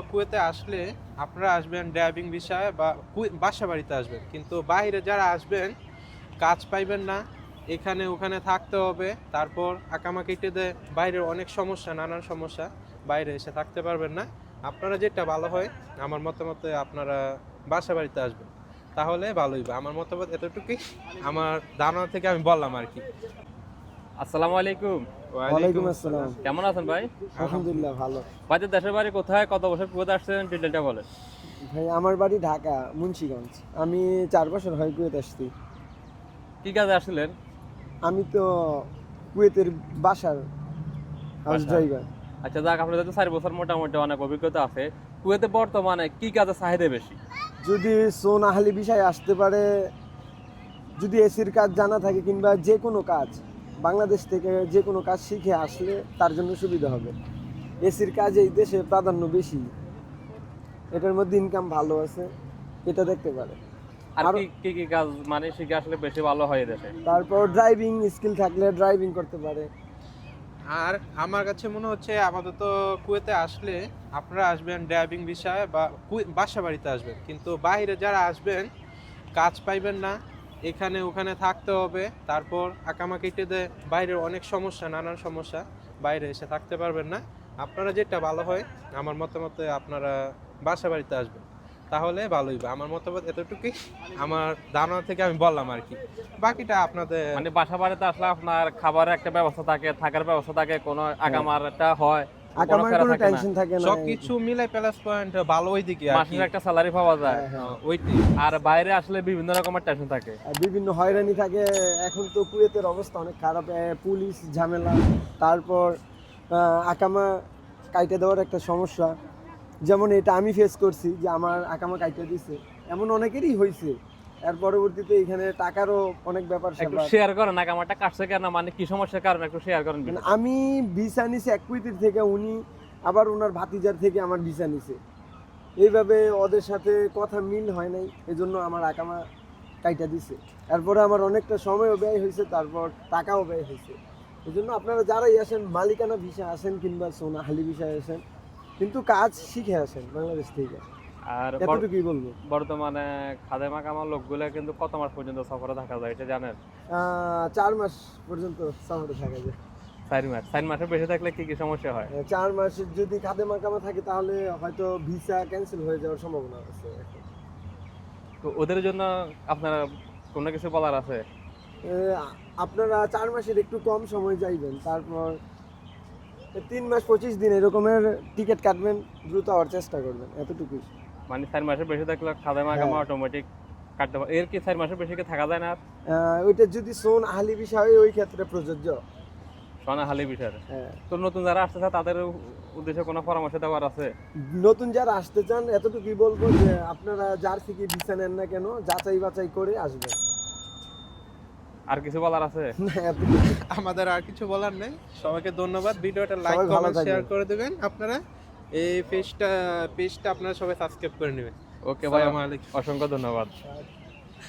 কুয়েতে আসলে আপনারা আসবেন ড্রাইভিং ভিসায় বা বাসা বাড়িতে আসবেন, কিন্তু বাইরে যারা আসবেন কাজ পাইবেন না, এখানে ওখানে থাকতে হবে, তারপর আকামা কেটে দেয়, বাইরের অনেক সমস্যা, নানান সমস্যা, বাইরে এসে থাকতে পারবেন না। আপনারা যেটা ভালো হয় আমার মতামতে আপনারা বাসা বাড়িতে আসবেন, তাহলে ভালোই হবে। আমার মতামত এতটুকুই, আমার ধারণা থেকে আমি বললাম আর কি। আসসালামু আলাইকুম। ওয়ালাইকুম আসসালাম। কেমন আছেন ভাই? আলহামদুলিল্লাহ ভালো। ভাইদের দেশের বাড়ি কোথায়, কত বছর কুয়েতে আসছেন, ডিটেলটা বলেন। ভাই আমার বাড়ি ঢাকা মুন্সিগঞ্জ। আমি 4 বছর হয় কুয়েত আসছি। কি কাজে আসছিলেন? আমি তো কুয়েতের বাসার হাউস বাসার। ড্রাইভার। আচ্ছা যাক, আপনাদের তো 4 বছর মোটামুটি অনেক অভিজ্ঞতা আছে। কুয়েতে বর্তমানে কি কাজে চাহিদা বেশি? যদি সোন আহলি বিষয়ে আসতে পারে, যদি এসির কাজ জানা থাকে কিংবা যে কোনো কাজ বাংলাদেশ থেকে যে কোনো কাজ শিখে আসলে তার জন্য সুবিধা হবে। এসির কাজ এই দেশে প্রাধান্য বেশি, এটার মধ্যে ইনকাম ভালো আছে, এটা দেখতে পারে। আর আরো- কি কি কাজ মানে শিখে আসলে বেশি ভালো হয় দেশে? তারপর ড্রাইভিং স্কিল থাকলে ড্রাইভিং করতে পারে। আর আমার কাছে মনে হচ্ছে আপাতত কুয়েতে আসলে আপনারা আসবেন ড্রাইভিং ভিসায় বা বাসা বাড়িতে আসবেন, কিন্তু বাইরে যারা আসবেন কাজ পাইবেন না, এখানে ওখানে থাকতে হবে, তারপর আকামা কেটে দেয়, বাইরের অনেক সমস্যা, নানান সমস্যা, বাইরে এসে থাকতে পারবেন না। আপনারা যেটা ভালো হয় আমার মতামতে আপনারা বাসা বাড়িতে আসবেন, তাহলে ভালোই হবে। আমার মতামত এতটুকুই, আমার ধারণা থেকে আমি বললাম আর কি, বাকিটা আপনাদের। মানে বাসা বাড়িতে আসলে আপনার খাবারের একটা ব্যবস্থা থাকে, থাকার ব্যবস্থা থাকে, কোনো আগামার একটা হয়, আকামার ফেরা কোনো থাকে না। টেনশন থাকে না। সবকিছু মিলাই প্লাস পয়েন্ট ভালো ওই দিকে আর কি। মাসের একটা স্যালারি পাওয়া যায়। হ্যাঁ। ওইটি আর বাইরে আসলে বিভিন্ন রকমের টেনশন থাকে। আর বিভিন্ন হয়রানি থাকে। এখন তো কুয়েতের অবস্থা অনেক খারাপ, পুলিশ ঝামেলা, তারপর আকামা কাইটে দেওয়ার একটা সমস্যা। যেমন এটা আমি ফেস করছি যে আমার আকামা কাইটে দিছে, এমন অনেকেরই হয়েছে। এর পরবর্তীতে এখানে টাকারও অনেক ব্যাপার একটু স্যাপার। শেয়ার করেন, আগামারটা কাটছে কেন, মানে কি সমস্যার কারণে একটু শেয়ার করেন। মানে আমি ভিসা নিছি এক কুয়েতের থেকে, উনি আবার ওনার ভাতিজার থেকে আমার ভিসা নিছে। এইভাবে ওদের সাথে কথা মিল হয় নাই, এজন্য আমার আকামা কাইটা দিছে। এরপরে আমার অনেকটা সময়ও ব্যয় হয়েছে, তারপর টাকাও ব্যয় হয়েছে। এই জন্য আপনারা যারাই আসেন মালিকানা ভিসা আসেন কিংবা সোনা হালি ভিসায় আসেন, কিন্তু কাজ শিখে আসেন বাংলাদেশ থেকে, আর এতটুকুই বলবো। বর্তমানে খাদেমা কামা লোকগুলো কিন্তু কত মাস পর্যন্ত সফরে থাকা যায় এটা জানেন? 4 মাস পর্যন্ত শহরে থাকা যায়। 4 মাসের বেশি থাকলে কি কি সমস্যা হয়? 4 মাস যদি খাদেমা কামা থাকে তাহলে হয়তো ভিসা ক্যান্সেল হয়ে যাওয়ার সম্ভাবনা আছে এখন। তো ওদের জন্য আপনারা কোনো কিছু বলার আছে? আপনারা 4 মাসের একটু কম সময় যাইবেন, তারপর 3 মাস 25 দিন এরকমের টিকিট কাটবেন, দ্রুত হওয়ার চেষ্টা করবেন, এতটুকুই। মানে 4 মাসের বেশি থাকলে খাদেমা কামা হ্যাঁ। অটোমেটিক কাটতে পারে। এর কি 4 মাসের বেশি কি থাকা যায় না? ওইটা যদি সোন আহলি বিষয় ওই ক্ষেত্রে প্রযোজ্য। সোনাহালি বিষয়। হ্যাঁ। তো নতুন যারা আসতেছে তাদের উদ্দেশ্যে কোনো পরামর্শ দেওয়ার আছে? নতুন যারা আসতে চান এতটুকুই বলবো যে আপনারা যার থেকে ভিসা নেন না কেন যাচাই বাছাই করে আসবেন। আর কিছু বলার আছে? না, এতটুকুই। আমাদের আর কিছু বলার নেই। সবাইকে ধন্যবাদ। ভিডিওটা লাইক সবাই ভালো কমেন্ট থাকবেন। শেয়ার করে দেবেন আপনারা। এই পেজটা আপনারা সবাই সাবস্ক্রাইব করে নেবেন। ওকে ভাই, আসসালামু আলাইকুম। অসংখ্য ধন্যবাদ।